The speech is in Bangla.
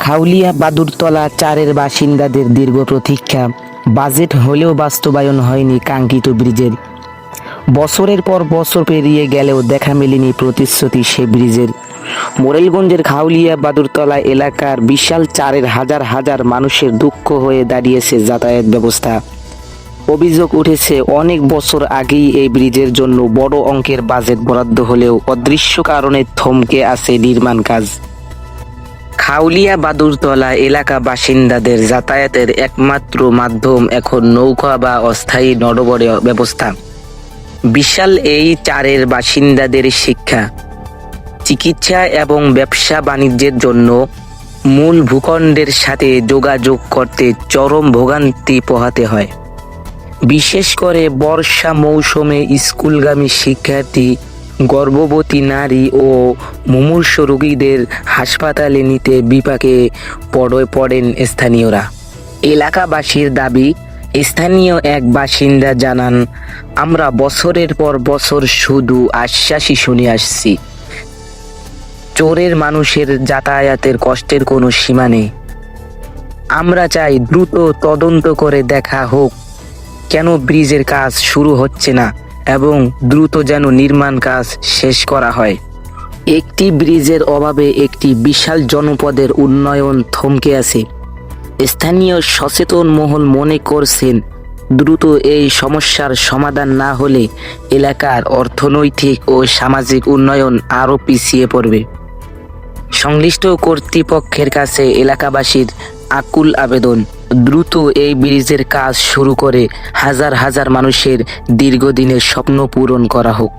খাউলিয়া বাদুরতলা 4-এর বাসিন্দাদের দীর্ঘ প্রতীক্ষা। বাজেট হলেও বাস্তবায়ন হয়নি কাঙ্ক্ষিত ব্রিজের। বছরের পর বছর পেরিয়ে গেলেও দেখা মেলেনি প্রতিশ্রুতি সে ব্রিজের। মোরেলগঞ্জের খাউলিয়া বাদুরতলা এলাকার বিশাল 4-এর হাজার হাজার মানুষের দুঃখ হয়ে দাঁড়িয়েছে যাতায়াত ব্যবস্থা। অভিযোগ উঠেছে, অনেক বছর আগেই এই ব্রিজের জন্য বড় অঙ্কের বাজেট বরাদ্দ হলেও অদৃশ্য কারণে থমকে আছে নির্মাণ কাজ। খাউলিয়া বাদুরতলা এলাকা বাসিন্দাদের যাতায়াতের একমাত্র মাধ্যম এখন নৌকা বা অস্থায়ী নড়বড়ে ব্যবস্থা। বিশাল এই 4-এর বাসিন্দাদের শিক্ষা, চিকিৎসা এবং ব্যবসা বাণিজ্যের জন্য মূল ভূখণ্ডের সাথে যোগাযোগ করতে চরম ভোগান্তি পোহাতে হয়। বিশেষ করে বর্ষা মৌসুমে স্কুলগামী শিক্ষার্থী, গর্ভবতী নারী ও মুমূর্ষু রোগীদের হাসপাতালে নিতে বিপাকে পড়েন স্থানীয়রা। এলাকাবাসীর দাবি, স্থানীয় এক বাসিন্দা জানান, আমরা বছরের পর বছর শুধু আশ্বাসই শুনে আসছি। চোরের মানুষের যাতায়াতের কষ্টের কোনো সীমা নেই। আমরা চাই দ্রুত তদন্ত করে দেখা হোক কেন ব্রিজের কাজ শুরু হচ্ছে না এবং দ্রুত যেন নির্মাণ কাজ শেষ করা হয়। একটি ব্রিজের অভাবে একটি বিশাল জনপদের উন্নয়ন থমকে আছে। স্থানীয় সচেতন মহল মনে করছেন, দ্রুত এই সমস্যার সমাধান না হলে এলাকার অর্থনৈতিক ও সামাজিক উন্নয়ন আরও পিছিয়ে পড়বে। সংশ্লিষ্ট কর্তৃপক্ষের কাছে এলাকাবাসীর আকুল আবেদন, দ্রুত এই ব্রিজের কাজ শুরু করে হাজার হাজার মানুষের দীর্ঘদিনের স্বপ্ন পূরণ করা হোক।